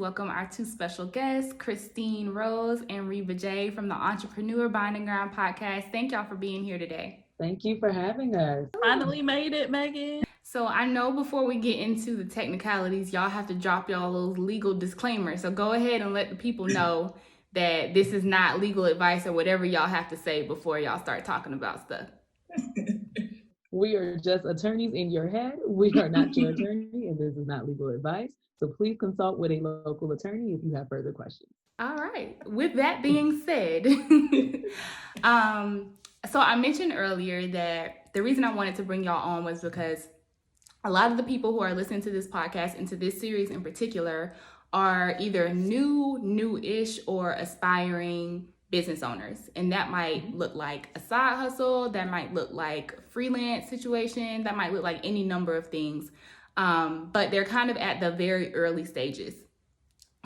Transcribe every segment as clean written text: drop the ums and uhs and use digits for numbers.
Welcome our two special guests, Christine Rose and Reba J from the Entrepreneur Bonding Ground podcast. Thank y'all for being here today. Thank you for having us. Finally made it, Megan. So I know before we get into the technicalities, y'all have to drop y'all those legal disclaimers. So go ahead and let the people know that this is not legal advice or whatever y'all have to say before y'all start talking about stuff. We are just attorneys in your head. We are not your attorney, and this is not legal advice. So please consult with a local attorney if you have further questions. All right. With that being said, so I mentioned earlier that the reason I wanted to bring y'all on was because a lot of the people who are listening to this podcast and to this series in particular are either new-ish, or aspiring business owners. And that might look like a side hustle, that might look like a freelance situation, that might look like any number of things. But they're kind of at the very early stages.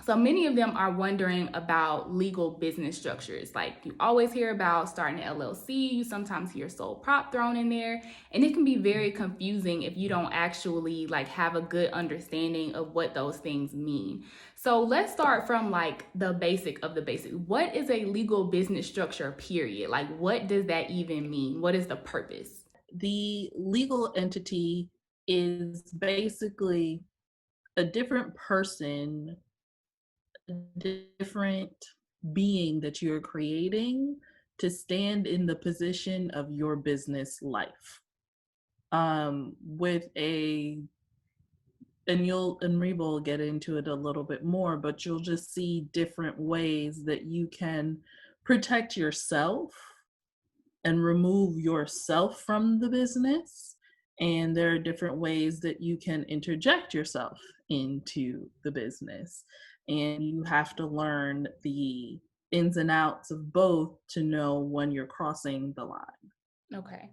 So many of them are wondering about legal business structures. Like you always hear about starting an LLC, you sometimes hear sole prop thrown in there, and it can be very confusing if you don't actually like have a good understanding of what those things mean. So let's start from like the basic of the basic. What is a legal business structure, period? Like what does that even mean? What is the purpose? The legal entity is basically a different person, different being that you're creating to stand in the position of your business life. With a, and Reba will get into it a little bit more, but you'll just see different ways that you can protect yourself and remove yourself from the business. And there are different ways that you can interject yourself into the business. And you have to learn the ins and outs of both to know when you're crossing the line. Okay.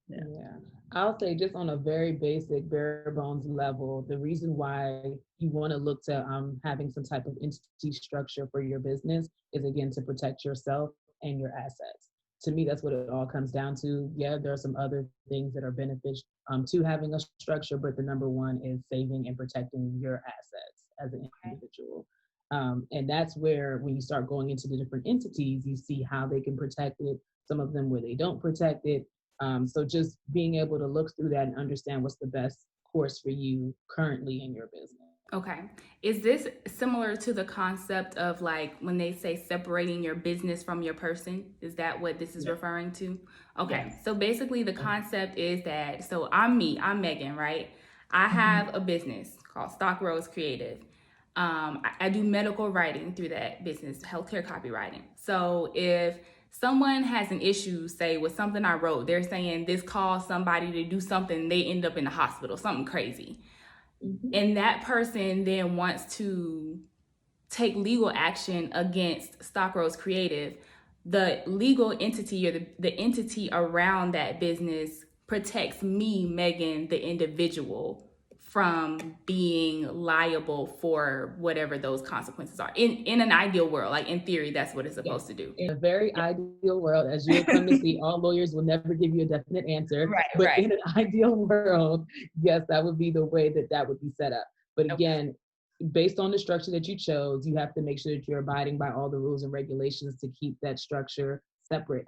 Yeah. I'll say just on a very basic, bare bones level, the reason why you want to look to having some type of entity structure for your business is, again, to protect yourself and your assets. To me, that's what it all comes down to. Yeah, there are some other things that are beneficial to having a structure, but the number one is saving and protecting your assets as an individual. And that's where, when you start going into the different entities, you see how they can protect it, some of them where they don't protect it. So just being able to look through that and understand what's the best course for you currently in your business. Okay. Is this similar to the concept of like when they say separating your business from your person? Is that what this is referring to? Okay. Yes. So basically the concept is that, so I'm Megan, right? I have a business called Stock Rose Creative. I do medical writing through that business, healthcare copywriting. So if someone has an issue, say with something I wrote, they're saying this caused somebody to do something, they end up in the hospital, something crazy. And that person then wants to take legal action against Stock Rose Creative, the legal entity or the entity around that business protects me, Megan, the individual, from being liable for whatever those consequences are. In an ideal world, like in theory, that's what it's supposed to do. In a very ideal world, as you'll come to see, all lawyers will never give you a definite answer. But in an ideal world, yes, that would be the way that would be set up. But again, based on the structure that you chose, you have to make sure that you're abiding by all the rules and regulations to keep that structure separate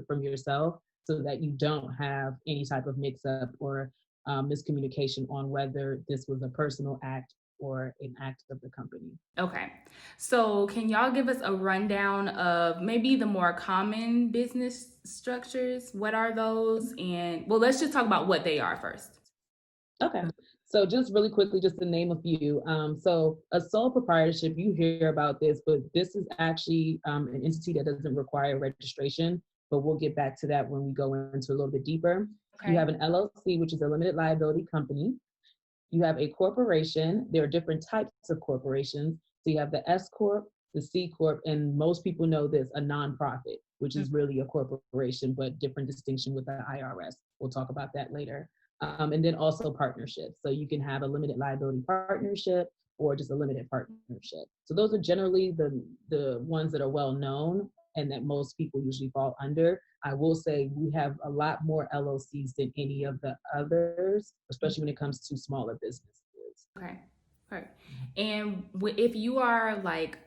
from yourself, so that you don't have any type of mix-up or miscommunication on whether this was a personal act or an act of the company. Okay. So can y'all give us a rundown of maybe the more common business structures? What are those? And well, let's just talk about what they are first. Okay. So just really quickly, just to name a few. So a sole proprietorship, you hear about this, but this is actually an entity that doesn't require registration, but we'll get back to that when we go into a little bit deeper. Okay. You have an LLC, which is a limited liability company. You have a corporation. There are different types of corporations. So you have the S Corp, the C Corp, and most people know this, a nonprofit, which is really a corporation, but different distinction with the IRS. We'll talk about that later. And then also partnerships. So you can have a limited liability partnership or just a limited partnership. So those are generally the ones that are well known and that most people usually fall under. I will say we have a lot more LLCs than any of the others, especially when it comes to smaller businesses. Okay. Okay. And if you are like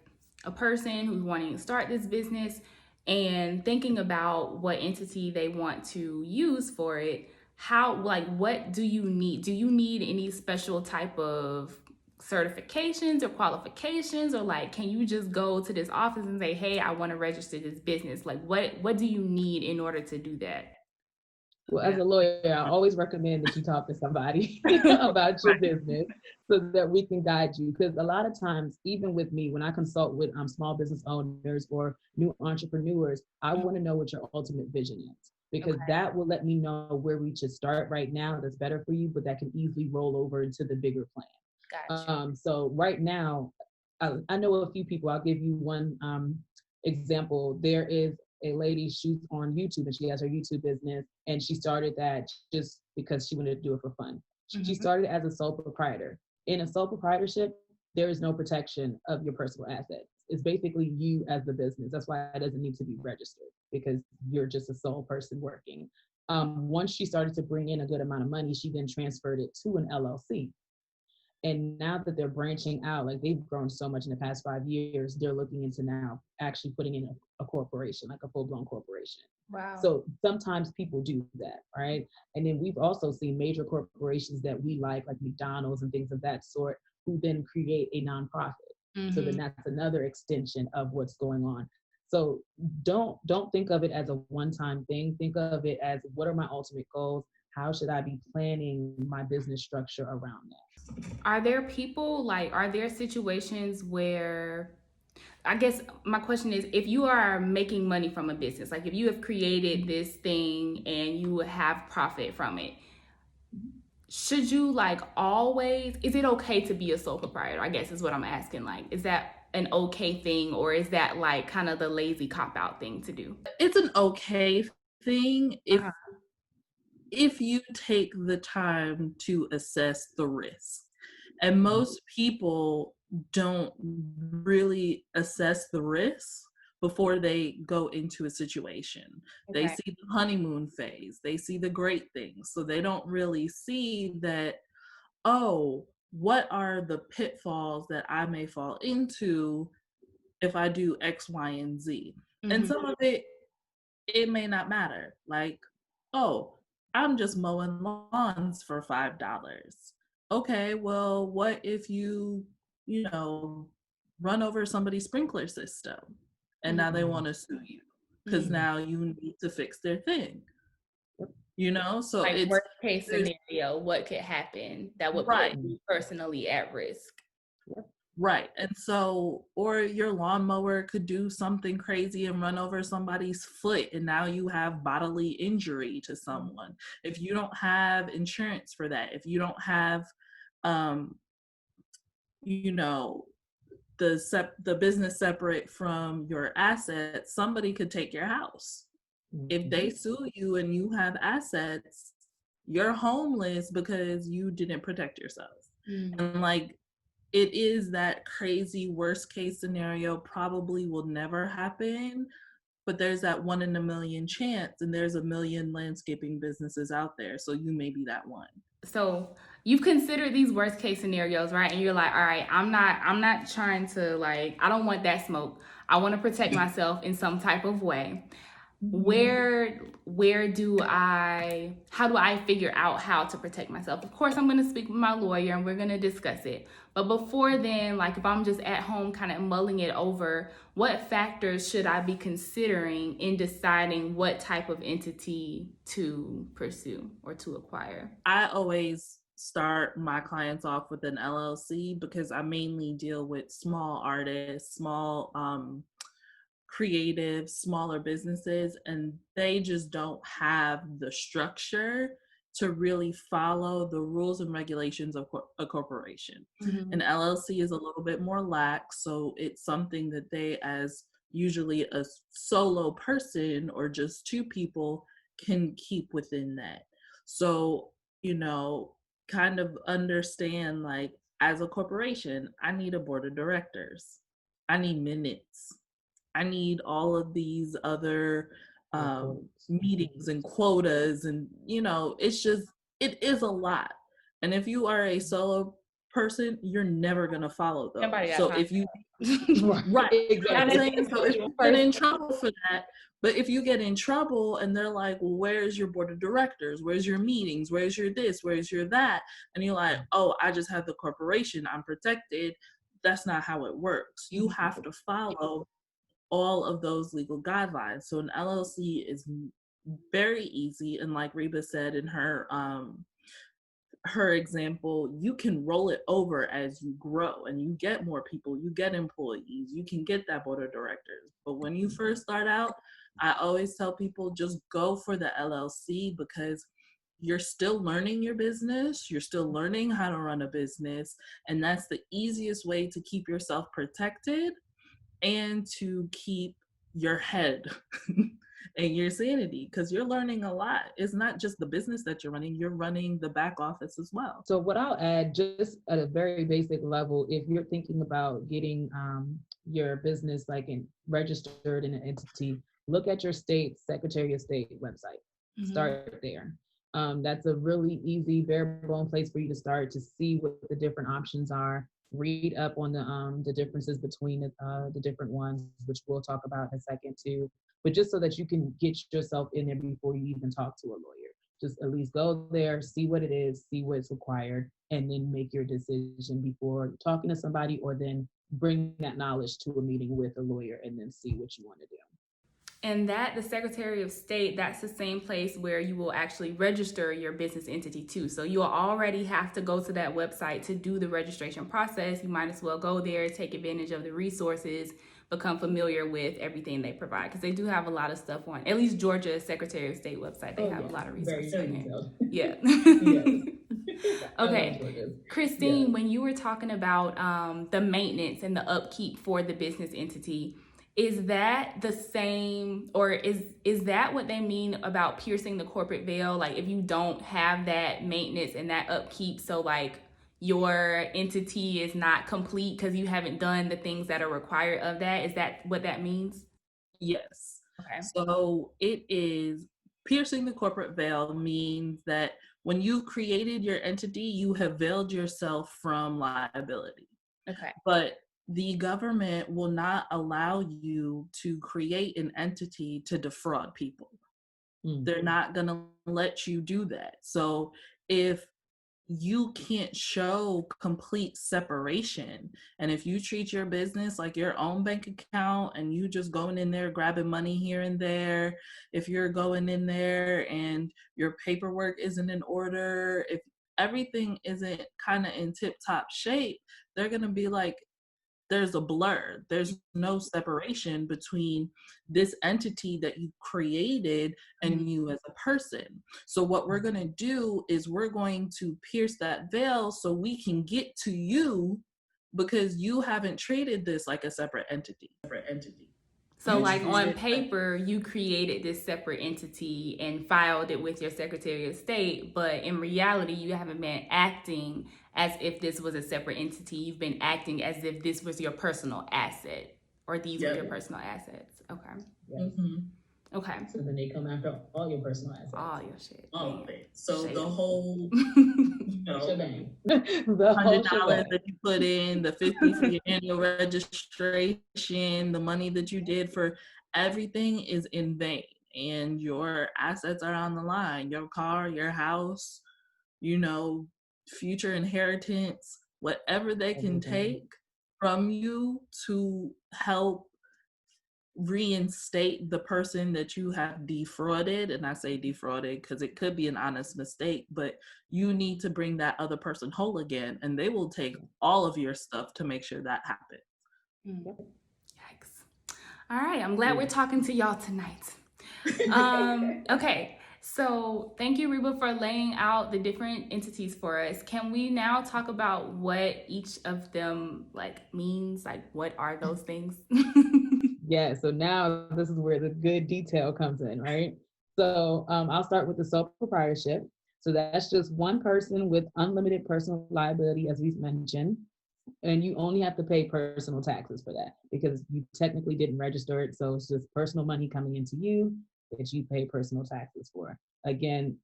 a person who's wanting to start this business and thinking about what entity they want to use for it, what do you need? Do you need any special type of certifications or qualifications, or like can you just go to this office and say, hey, I want to register this business? Like what do you need in order to do that? Well, as a lawyer, I always recommend that you talk to somebody about your business so that we can guide you. Because a lot of times, even with me, when I consult with small business owners or new entrepreneurs, I want to know what your ultimate vision is, because that will let me know where we should start right now that's better for you, but that can easily roll over into the bigger plan. Gotcha. So right now, I know a few people. I'll give you one example. There is a lady shoots on YouTube, and she has her YouTube business, and she started that just because she wanted to do it for fun. She started as a sole proprietor. In a sole proprietorship, there is no protection of your personal assets. It's basically you as the business. That's why it doesn't need to be registered, because you're just a sole person working. Once she started to bring in a good amount of money, she then transferred it to an LLC. And now that they're branching out, like they've grown so much in the past 5 years, they're looking into now actually putting in a corporation, like a full-blown corporation. Wow. So sometimes people do that, right? And then we've also seen major corporations that we like McDonald's and things of that sort, who then create a nonprofit. So then that's another extension of what's going on. So don't think of it as a one-time thing. Think of it as, what are my ultimate goals? How should I be planning my business structure around that? Are there are there situations where, I guess my question is, if you are making money from a business, like if you have created this thing and you have profit from it, should you is it okay to be a sole proprietor? I guess is what I'm asking. Like, is that an okay thing, or is that like kind of the lazy cop out thing to do? It's an okay thing if you take the time to assess the risk. And most people don't really assess the risk before they go into a situation. They see the honeymoon phase, they see the great things. So they don't really see that, oh, what are the pitfalls that I may fall into if I do X, Y, and Z? And some of it may not matter. Like, oh, I'm just mowing lawns for $5. Okay, well, what if you know, run over somebody's sprinkler system and now they want to sue you because now you need to fix their thing. You know, so like it's worst case scenario, what could happen that would put you personally at risk. Right. And so, or your lawnmower could do something crazy and run over somebody's foot, and now you have bodily injury to someone. If you don't have insurance for that, if you don't have, you know, the business separate from your assets, somebody could take your house. If they sue you and you have assets, you're homeless because you didn't protect yourself. And like, it is that crazy worst case scenario, probably will never happen, but there's that 1 in a million chance, and there's a million landscaping businesses out there, so you may be that one. So you've considered these worst case scenarios, right? And you're like, all right, I'm not trying to, like, I don't want that smoke. I want to protect myself in some type of way. How do I figure out how to protect myself? Of course, I'm going to speak with my lawyer and we're going to discuss it. But before then, like if I'm just at home kind of mulling it over, what factors should I be considering in deciding what type of entity to pursue or to acquire? I always start my clients off with an LLC because I mainly deal with small artists, small creative, smaller businesses, and they just don't have the structure to really follow the rules and regulations of a corporation. An LLC is a little bit more lax, so it's something that they, as usually a solo person or just two people, can keep within that. So, you know, kind of understand, like, as a corporation, I need a board of directors, I need minutes, I need all of these other meetings and quotas, and, you know, it is a lot. And if you are a solo person, you're never gonna follow those. Nobody got So time. if you Right. I'm Exactly. saying, so if you get in trouble for that, but if you get in trouble and they're like, well, where's your board of directors? Where's your meetings? Where's your this? Where's your that? And you're like, oh, I just have the corporation, I'm protected. That's not how it works. You have to follow all of those legal guidelines. So an LLC is very easy. And like Reba said in her example, you can roll it over as you grow and you get more people, you get employees, you can get that board of directors. But when you first start out, I always tell people just go for the LLC, because you're still learning your business, you're still learning how to run a business, and that's the easiest way to keep yourself protected and to keep your head and your sanity, because you're learning a lot. It's not just the business that you're running the back office as well. So what I'll add, just at a very basic level, if you're thinking about getting your business registered in an entity, look at your state Secretary of State website. Start there. That's a really easy, bare bone place for you to start to see what the different options are. Read up on the differences between the different ones, which we'll talk about in a second too. But just so that you can get yourself in there before you even talk to a lawyer. Just at least go there, see what it is, see what's required, and then make your decision before talking to somebody, or then bring that knowledge to a meeting with a lawyer and then see what you want to do. And the Secretary of State, that's the same place where you will actually register your business entity too. So you'll already have to go to that website to do the registration process. You might as well go there, take advantage of the resources, become familiar with everything they provide, because they do have a lot of stuff on, at least Georgia Secretary of State website. They have a lot of resources on there. Yeah. Okay. Christine, when you were talking about the maintenance and the upkeep for the business entity, is that the same, or is that what they mean about piercing the corporate veil? Like if you don't have that maintenance and that upkeep, so like your entity is not complete because you haven't done the things that are required of that. Is that what that means? Yes. Okay. So it is piercing the corporate veil means that when you created your entity, you have veiled yourself from liability. Okay. But the government will not allow you to create an entity to defraud people. They're not going to let you do that. So if you can't show complete separation, and if you treat your business like your own bank account and you just going in there grabbing money here and there, if you're going in there and your paperwork isn't in order, if everything isn't kind of in tip-top shape, they're going to be like, there's a blur. There's no separation between this entity that you created and you as a person. So what we're going to do is we're going to pierce that veil so we can get to you, because you haven't treated this like a separate entity. So like on paper, you created this separate entity and filed it with your Secretary of State, but in reality, you haven't been acting as if this was a separate entity. You've been acting as if this was your personal asset, or these were your personal assets. Okay. Okay. So then they come after all your personal assets. All your shit. All of it. So Shade. the whole, shebang. $100 that you put in, the $50 for your annual registration, the money that you did for everything is in vain, and your assets are on the line. Your car, your house, future inheritance, whatever they can take from you to help reinstate the person that you have defrauded. And I say defrauded because it could be an honest mistake, but you need to bring that other person whole again, and they will take all of your stuff to make sure that happens. Yikes. All right, I'm glad we're talking to y'all tonight. Okay, so thank you, Reba, for laying out the different entities for us. Can we now talk about what each of them means? Like, what are those things? Yeah, so now this is where the good detail comes in, right? So I'll start with the sole proprietorship. So that's just one person with unlimited personal liability, as we mentioned, and you only have to pay personal taxes for that because you technically didn't register it. So it's just personal money coming into you that you pay personal taxes for. Again,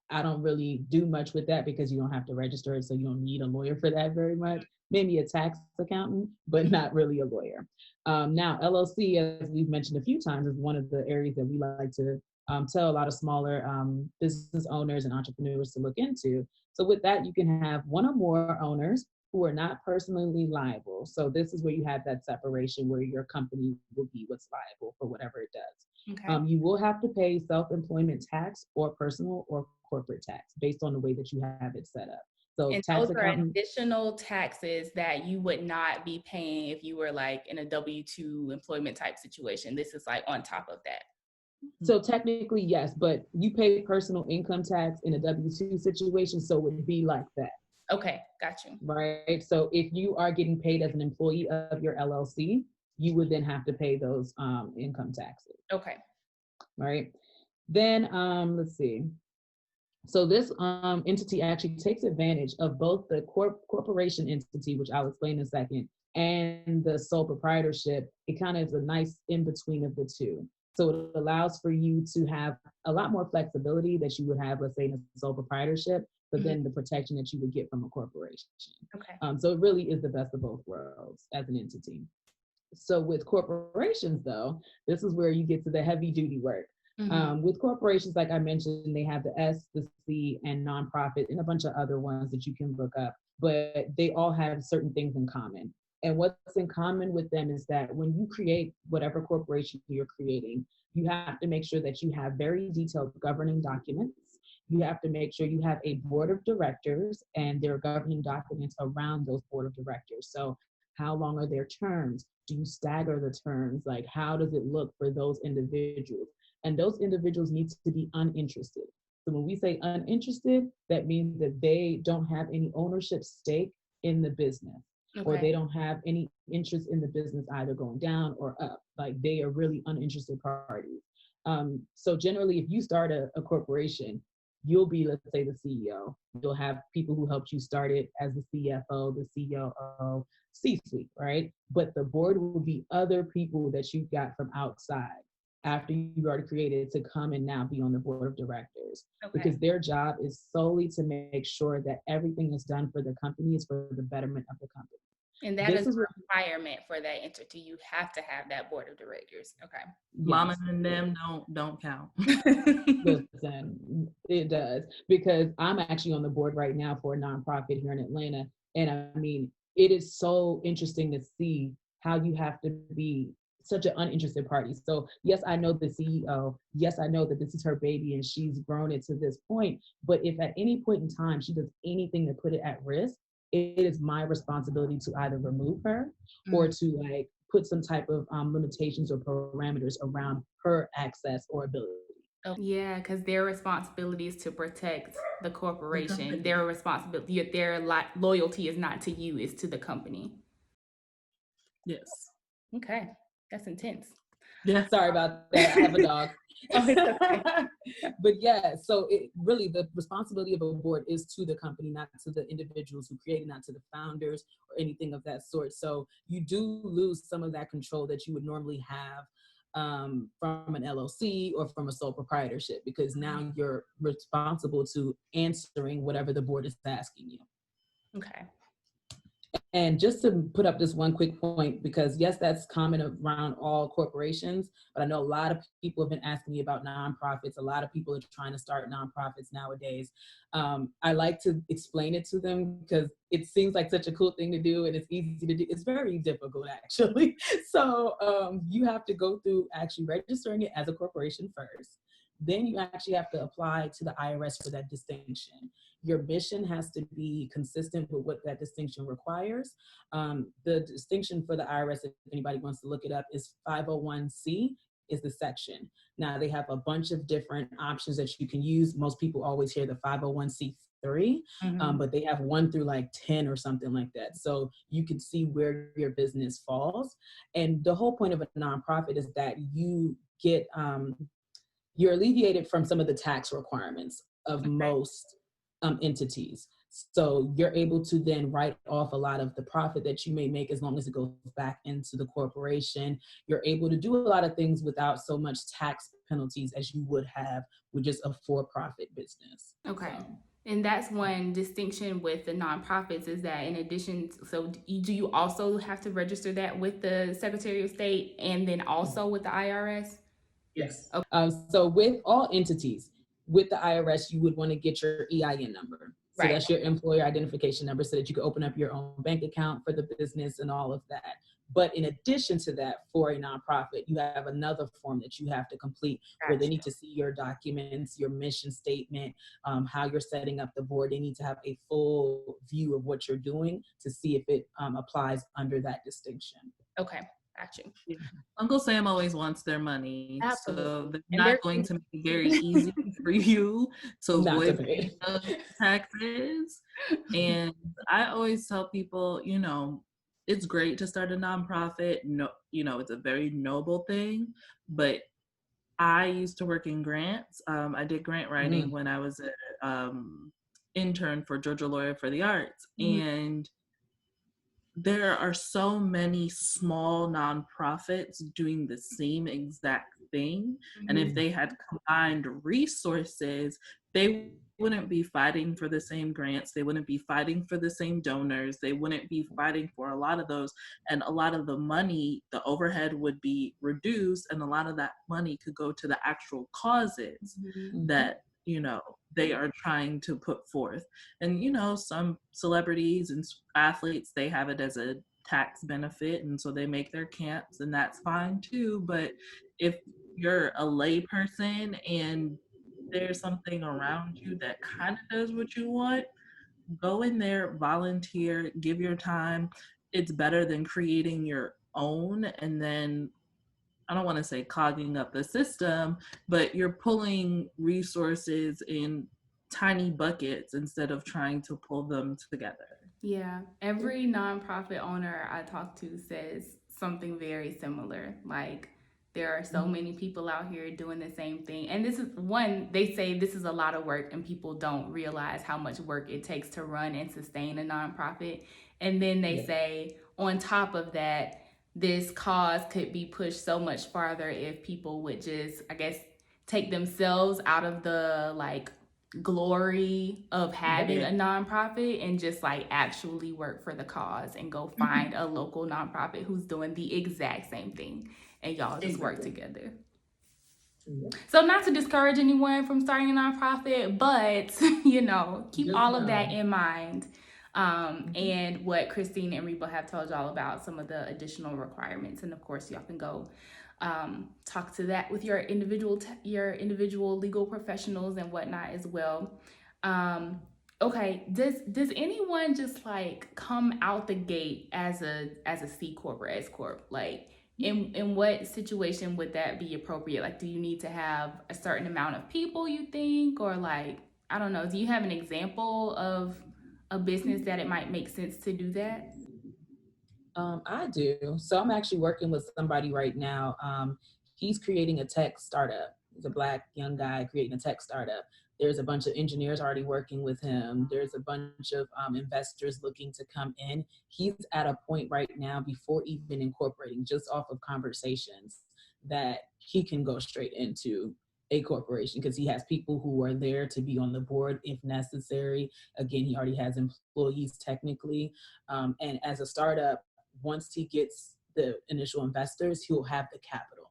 I don't really do much with that because you don't have to register it, so you don't need a lawyer for that very much. Maybe a tax accountant, but not really a lawyer. Now, LLC, as we've mentioned a few times, is one of the areas that we like to tell a lot of smaller business owners and entrepreneurs to look into. So with that, you can have one or more owners who are not personally liable. So this is where you have that separation where your company will be what's liable for whatever it does. Okay. You will have to pay self-employment tax or personal or corporate tax based on the way that you have it set up. So And tax those are accountant, additional taxes that you would not be paying if you were like in a W-2 employment type situation. This is like on top of that. so technically, yes, but you pay personal income tax in a W-2 situation, so it would be like that. Okay, got you. Right? So if you are getting paid as an employee of your LLC, you would then have to pay those income taxes. Okay. Right? Then let's see. So this entity actually takes advantage of both the corporation entity, which I'll explain in a second, and the sole proprietorship. It kind of is a nice in between of the two. So it allows for you to have a lot more flexibility that you would have, let's say, in a sole proprietorship, but then the protection that you would get from a corporation. Okay. So it really is the best of both worlds as an entity. So with corporations, though, this is where you get to the heavy duty work. With corporations, like I mentioned, they have the S, the C, and nonprofit, and a bunch of other ones that you can look up, but they all have certain things in common. And what's in common with them is that when you create whatever corporation you're creating, you have to make sure that you have very detailed governing documents. You have to make sure you have a board of directors and their governing documents around those board of directors. So how long are their terms? Do you stagger the terms? Like, how does it look for those individuals? And those individuals need to be uninterested. So when we say uninterested, that means that they don't have any ownership stake in the business, or they don't have any interest in the business either going down or up. Like, they are really uninterested parties. So generally, if you start a corporation, you'll be, let's say, the CEO. You'll have people who helped you start it as the CFO, the COO, C-suite, right? But the board will be other people that you got from outside after you've already created to come and now be on the board of directors, because their job is solely to make sure that everything is done for the company is for the betterment of the company. And that is a requirement for that entity. You have to have that board of directors. Okay. Yes. Mama and them don't count. Listen, it does, because I'm actually on the board right now for a nonprofit here in Atlanta. And I mean, it is so interesting to see how you have to be such an uninterested party. So yes, I know the CEO. Yes, I know that this is her baby and she's grown it to this point. But if at any point in time she does anything to put it at risk, it is my responsibility to either remove her or to like put some type of limitations or parameters around her access or ability. Yeah, because their responsibility is to protect the corporation. Their responsibility, their loyalty is not to you, it's to the company. Yes. Okay, that's intense. Yeah. Sorry about that. I have a dog. Oh, it's okay. But yeah, so it really, the responsibility of a board is to the company, not to the individuals who created, not to the founders or anything of that sort. So you do lose some of that control that you would normally have from an LLC or from a sole proprietorship, because now you're responsible to answering whatever the board is asking you. Okay. And just to put up this one quick point, because yes, that's common around all corporations, but I know a lot of people have been asking me about nonprofits. A lot of people are trying to start nonprofits nowadays. I like to explain it to them because it seems like such a cool thing to do and it's easy to do. It's very difficult, actually. So you have to go through actually registering it as a corporation first. Then you actually have to apply to the IRS for that distinction. Your mission has to be consistent with what that distinction requires. The distinction for the IRS, if anybody wants to look it up, is 501c is the section. Now they have a bunch of different options that you can use. Most people always hear the 501c3, but they have 1 through like 10 or something like that. So you can see where your business falls. And the whole point of a nonprofit is that you get, you're alleviated from some of the tax requirements of most entities. So you're able to then write off a lot of the profit that you may make as long as it goes back into the corporation. You're able to do a lot of things without so much tax penalties as you would have with just a for-profit business. Okay. And that's one distinction with the nonprofits is that in addition, so do you also have to register that with the Secretary of State and then also with the IRS? Yes. Okay. So with all entities, with the IRS, you would want to get your EIN number. So Right. that's your employer identification number so that you can open up your own bank account for the business and all of that. But in addition to that, for a nonprofit, you have another form that you have to complete where they need to see your documents, your mission statement, how you're setting up the board. They need to have a full view of what you're doing to see if it applies under that distinction. Okay. Gotcha. Yeah. Uncle Sam always wants their money. Absolutely. So they're not going to make it very easy for you to avoid paying taxes. And I always tell people, you know, it's great to start a nonprofit. No, you know, it's a very noble thing. But I used to work in grants. I did grant writing when I was an intern for Georgia Lawyer for the Arts. And there are so many small nonprofits doing the same exact thing. And if they had combined resources, they wouldn't be fighting for the same grants. They wouldn't be fighting for the same donors. They wouldn't be fighting for a lot of those. And a lot of the money, the overhead would be reduced. And a lot of that money could go to the actual causes that, you know, they are trying to put forth. And, you know, some celebrities and athletes, they have it as a tax benefit. And so they make their camps and that's fine too. But if you're a lay person and there's something around you that kind of does what you want, go in there, volunteer, give your time. It's better than creating your own and then, I don't want to say clogging up the system, but you're pulling resources in tiny buckets instead of trying to pull them together. Yeah. Every nonprofit owner I talk to says something very similar. Like, there are so many people out here doing the same thing. And this is one, they say this is a lot of work and people don't realize how much work it takes to run and sustain a nonprofit. And then they say, on top of that, this cause could be pushed so much farther if people would just, I guess, take themselves out of the like glory of having a nonprofit and just like actually work for the cause and go find a local nonprofit who's doing the exact same thing and y'all just work together. So not to discourage anyone from starting a nonprofit, but you know, keep all of that in mind. And what Christine and Reba have told y'all about some of the additional requirements. And of course, y'all can go talk to that with your individual legal professionals and whatnot as well. Okay, does anyone just like come out the gate as a C corp or S corp? Like, in what situation would that be appropriate? Like, do you need to have a certain amount of people, you think, or like, I don't know, do you have an example of a business that it might make sense to do that? I do. So I'm actually working with somebody right now. He's creating a tech startup. He's a Black young guy creating a tech startup. There's a bunch of engineers already working with him. There's a bunch of investors looking to come in. He's at a point right now before even incorporating, just off of conversations, that he can go straight into a corporation because he has people who are there to be on the board if necessary. Again, he already has employees technically. And as a startup, once he gets the initial investors, he'll have the capital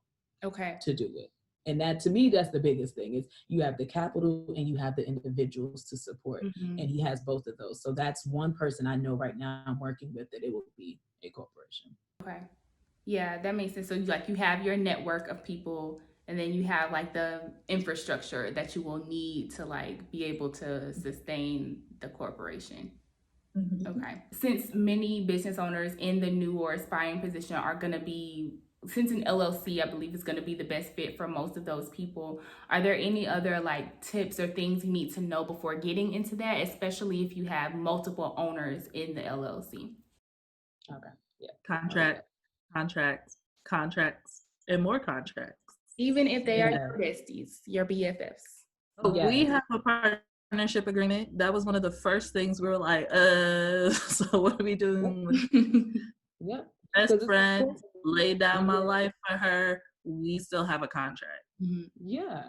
to do it. And that, to me, that's the biggest thing, is you have the capital and you have the individuals to support. And he has both of those. So that's one person I know right now I'm working with that it will be a corporation. Okay. Yeah, that makes sense. So like you have your network of people and then you have like the infrastructure that you will need to like be able to sustain the corporation. Okay. Since many business owners in the new or aspiring position are going to be, since an LLC, I believe, is going to be the best fit for most of those people, are there any other like tips or things you need to know before getting into that, especially if you have multiple owners in the LLC? Okay. Yeah. Contracts, and more contracts. Even if they are your besties, your BFFs. We have a partnership agreement. That was one of the first things we were like, so what are we doing with Yeah, best because it's friends? Lay down my yeah. life for her. We still have a contract. Yeah.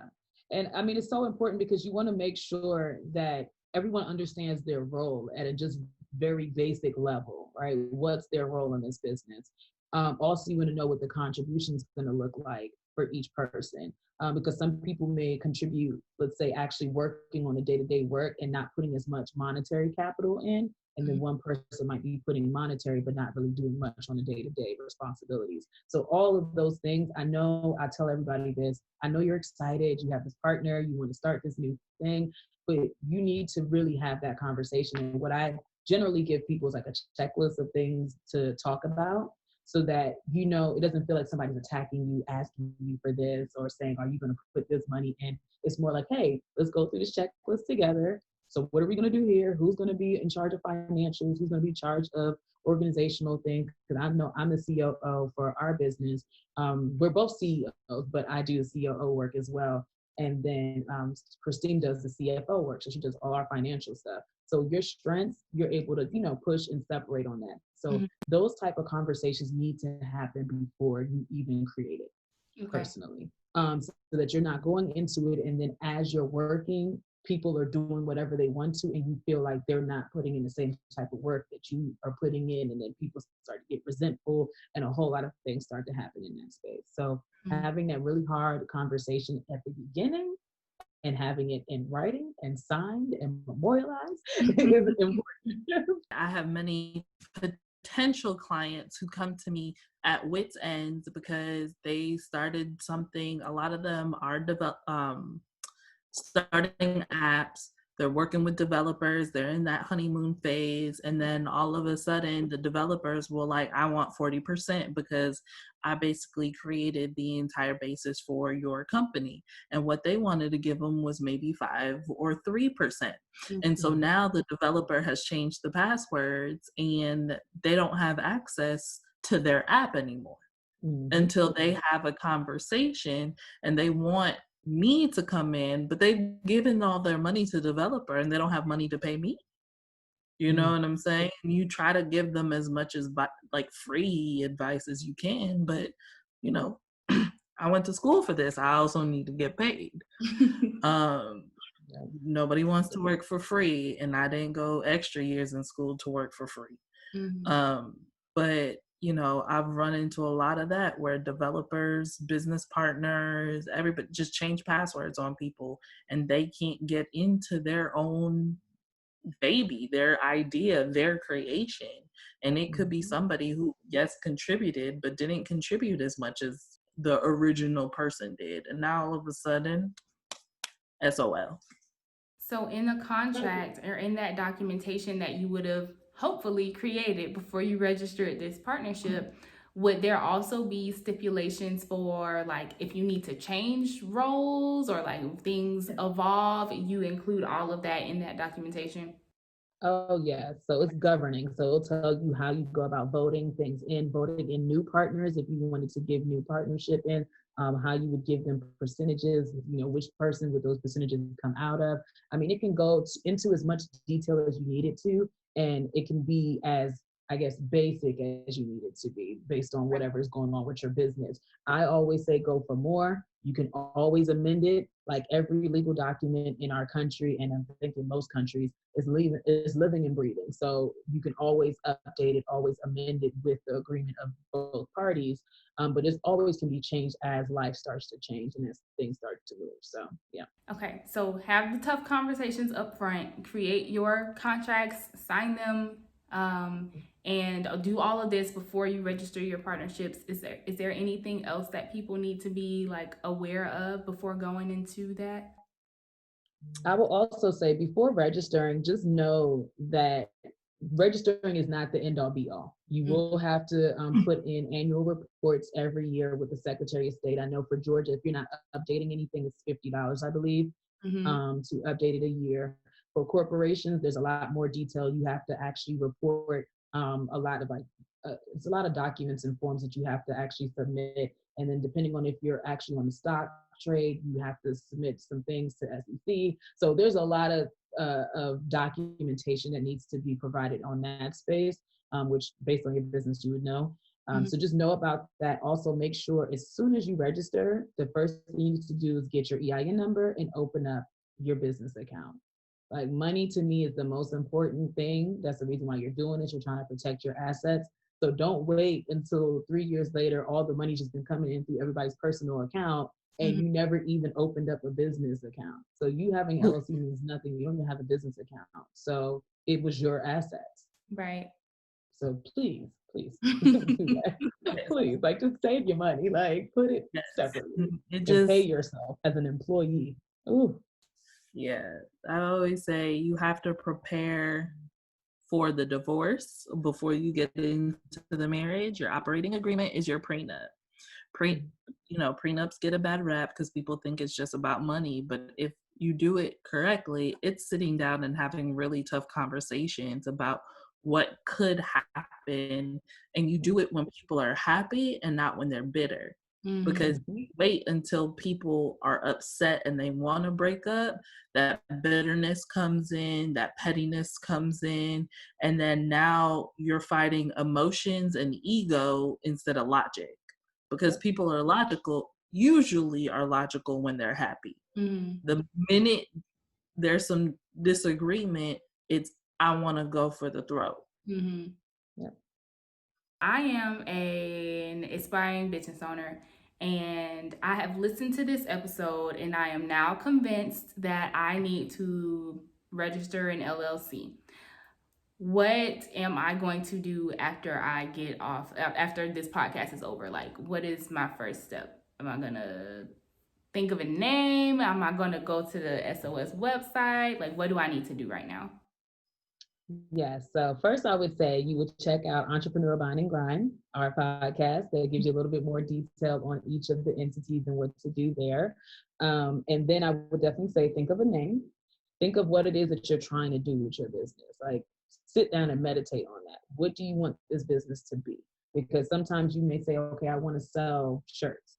And I mean, it's so important because you want to make sure that everyone understands their role at a just very basic level, right? What's their role in this business? Also, you want to know what the contribution is going to look like for each person. Because some people may contribute, let's say, actually working on the day-to-day work and not putting as much monetary capital in. And then one person might be putting monetary, but not really doing much on the day-to-day responsibilities. So all of those things, I know I tell everybody this, I know you're excited, you have this partner, you want to start this new thing, but you need to really have that conversation. And what I generally give people is like a checklist of things to talk about so that, you know, it doesn't feel like somebody's attacking you, asking you for this or saying, are you going to put this money in? It's more like, hey, let's go through this checklist together. So what are we going to do here? Who's going to be in charge of financials? Who's going to be in charge of organizational things? Because I know I'm the COO for our business. We're both CEOs, but I do the COO work as well. And then Christine does the CFO work. So she does all our financial stuff. So your strengths, you're able to, you know, push and separate on that. So those type of conversations need to happen before you even create it personally. So that you're not going into it and then as you're working, people are doing whatever they want to and you feel like they're not putting in the same type of work that you are putting in, and then people start to get resentful and a whole lot of things start to happen in that space. So having that really hard conversation at the beginning and having it in writing and signed and memorialized is important. I have many potential clients who come to me at wit's ends because they started something. A lot of them are starting apps. They're working with developers. They're in that honeymoon phase. And then all of a sudden the developers will like, I want 40% because I basically created the entire basis for your company. And what they wanted to give them was maybe 5 or 3%. And so now the developer has changed the passwords and they don't have access to their app anymore until they have a conversation and they want me to come in, but they've given all their money to the developer and they don't have money to pay me. You know what I'm saying? You try to give them as much as like free advice as you can, but you know, I went to school for this. I also need to get paid. Nobody wants to work for free, and I didn't go extra years in school to work for free. But you know, I've run into a lot of that where developers, business partners, everybody just change passwords on people and they can't get into their own baby, their idea, their creation. And it could be somebody who, yes, contributed, but didn't contribute as much as the original person did. And now all of a sudden, SOL. So in the contract or in that documentation that you would have hopefully created before you registered this partnership, would there also be stipulations for like if you need to change roles or like things evolve, you include all of that in that documentation? Oh yeah, so it's governing. So it'll tell you how you go about voting voting in new partners if you wanted to give new partnership in, how you would give them percentages, you know, which person would those percentages come out of. I mean, it can go into as much detail as you need it to, and it can be as, I guess, basic as you need it to be based on whatever is going on with your business. I always say go for more. You can always amend it. Like every legal document in our country, and I'm thinking most countries, is living and breathing. So you can always update it, always amend it with the agreement of both parties. But it always can be changed as life starts to change and as things start to move. So yeah. Okay, so have the tough conversations up front, create your contracts, sign them, and do all of this before you register your partnerships. Is there anything else that people need to be like aware of before going into that? I will also say before registering, just know that registering is not the end all be all. You will have to put in annual reports every year with the Secretary of State. I know for Georgia, if you're not updating anything, it's $50, I believe, to update it a year. For corporations, there's a lot more detail. You have to actually report a lot of it's a lot of documents and forms that you have to actually submit. And then depending on if you're actually on the stock trade, you have to submit some things to SEC. So there's a lot of of documentation that needs to be provided on that space, which based on your business you would know. So just know about that. Also, make sure as soon as you register, the first thing you need to do is get your EIN number and open up your business account. Like, money to me is the most important thing. That's the reason why you're doing this. You're trying to protect your assets. So don't wait until 3 years later, all the money's just been coming in through everybody's personal account and you never even opened up a business account. So you having LLC means nothing. You don't even have a business account. So it was your assets. Right. So please do that. Please, like, just save your money. Like, put it separately and pay yourself as an employee. Ooh. Yeah, I always say you have to prepare for the divorce before you get into the marriage. Your operating agreement is your prenup. Prenups get a bad rap because people think it's just about money, but if you do it correctly, it's sitting down and having really tough conversations about what could happen, and you do it when people are happy and not when they're bitter. Because you wait until people are upset and they want to break up, that bitterness comes in, that pettiness comes in, and then now you're fighting emotions and ego instead of logic. Because people usually are logical when they're happy. The minute there's some disagreement, it's I want to go for the throat. I am an aspiring business owner, and I have listened to this episode, and I am now convinced that I need to register an LLC. What am I going to do after I get off, after this podcast is over? Like, what is my first step? Am I going to think of a name? Am I going to go to the SOS website? Like, what do I need to do right now? Yes. So first I would say you would check out Entrepreneur Bind and Grind, our podcast that gives you a little bit more detail on each of the entities and what to do there. And then I would definitely say, think of a name. Think of what it is that you're trying to do with your business. Like, sit down and meditate on that. What do you want this business to be? Because sometimes you may say, okay, I want to sell shirts,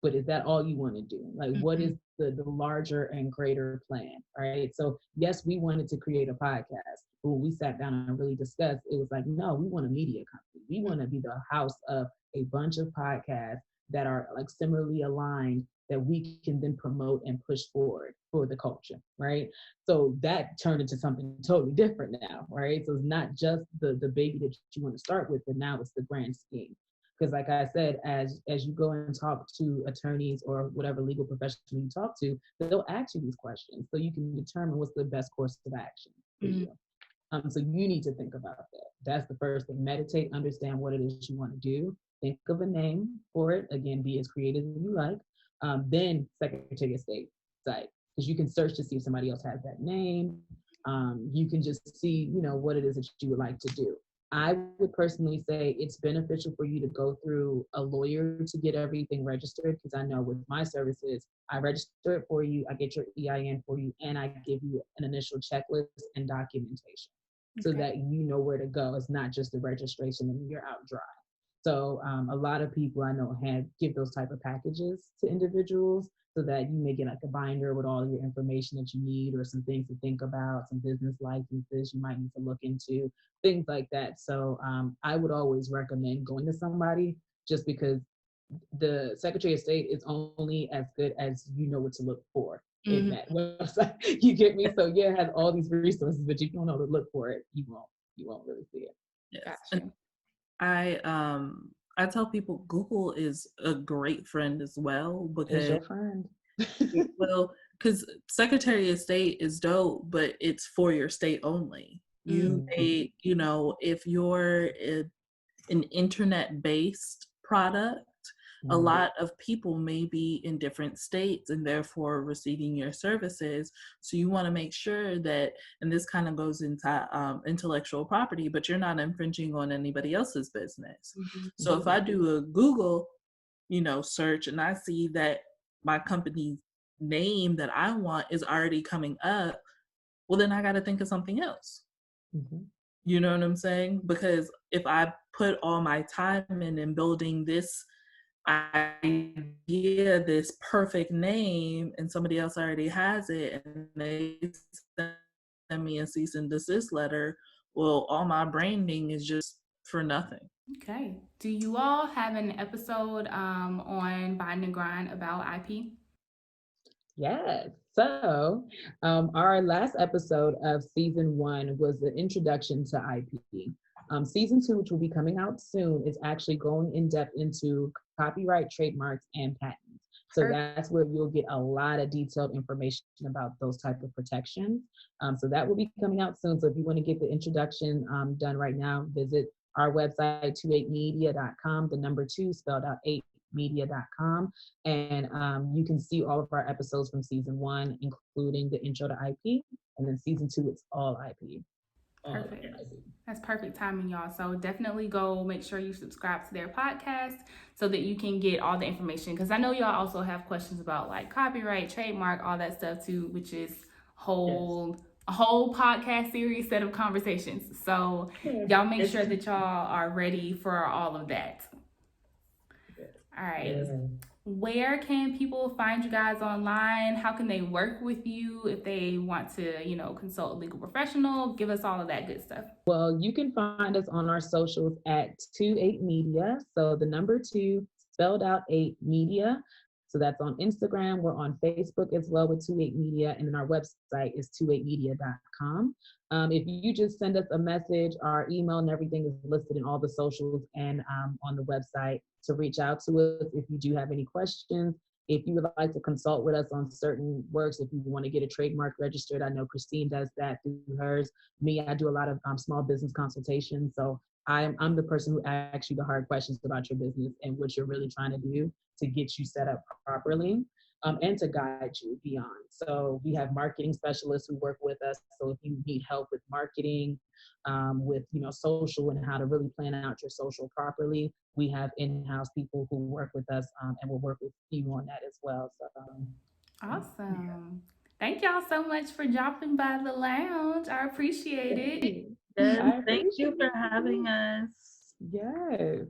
but is that all you want to do? Like, what is the larger and greater plan, right? So yes, we wanted to create a podcast. But when we sat down and really discussed, it was like, no, we want a media company. We want to be the house of a bunch of podcasts that are like similarly aligned that we can then promote and push forward for the culture, right? So that turned into something totally different now, right? So it's not just the baby that you want to start with, but now it's the grand scheme. Because like I said, as you go and talk to attorneys or whatever legal professional you talk to, they'll ask you these questions so you can determine what's the best course of action for you. So you need to think about that. That's the first thing. Meditate, understand what it is you want to do. Think of a name for it. Again, be as creative as you like. Then Secretary of State site, because you can search to see if somebody else has that name. You can just see, what it is that you would like to do. I would personally say it's beneficial for you to go through a lawyer to get everything registered, because I know with my services, I register it for you, I get your EIN for you, and I give you an initial checklist and documentation so that you know where to go. It's not just the registration and you're out dry. So a lot of people I know give those type of packages to individuals so that you may get like a binder with all your information that you need, or some things to think about, some business licenses you might need to look into, things like that. So I would always recommend going to somebody, just because the Secretary of State is only as good as you know what to look for in that website. You get me? So yeah, it has all these resources, but if you don't know to look for it, you won't really see it. Yes. Gotcha. I tell people Google is a great friend as well, because it's your friend. Well, because Secretary of State is dope, but it's for your state only. If you're an internet-based product, a lot of people may be in different states and therefore receiving your services. So you want to make sure that, and this kind of goes into intellectual property, but you're not infringing on anybody else's business. So if I do a Google, search, and I see that my company's name that I want is already coming up, well, then I got to think of something else. You know what I'm saying? Because if I put all my time in building this idea, this perfect name, and somebody else already has it, and they send me a cease and desist letter, well, all my branding is just for nothing. Okay. Do you all have an episode on Bind and Grind about IP? Yes. So, our last episode of season 1 was the introduction to IP. Season 2, which will be coming out soon, is actually going in depth into copyright, trademarks, and patents. So that's where you'll get a lot of detailed information about those type of protections. So that will be coming out soon. So if you want to get the introduction done right now, visit our website, 28media.com, the number 2 spelled out 8media.com. And you can see all of our episodes from season 1, including the intro to IP. And then season 2, it's all IP. Perfect. That's perfect timing, y'all. So definitely go make sure you subscribe to their podcast so that you can get all the information. Because I know y'all also have questions about like copyright, trademark, all that stuff too, which is a whole podcast series set of conversations. So y'all make sure that y'all are ready for all of that. All right. Yeah. Where can people find you guys online? How can they work with you if they want to, consult a legal professional? Give us all of that good stuff. Well, you can find us on our socials at 28media. So the number 2 spelled out 8media. So that's on Instagram. We're on Facebook as well with 28media. And then our website is 28media.com. If you just send us a message, our email and everything is listed in all the socials and on the website to reach out to us if you do have any questions. If you would like to consult with us on certain works, if you want to get a trademark registered, I know Christine does that through hers. Me, I do a lot of small business consultations. So I'm the person who asks you the hard questions about your business and what you're really trying to do to get you set up properly and to guide you beyond. So we have marketing specialists who work with us. So if you need help with marketing, with social and how to really plan out your social properly, we have in-house people who work with us and will work with you on that as well. So awesome. Thank y'all so much for dropping by the lounge. I appreciate it. Yes, thank you for having us. Yes.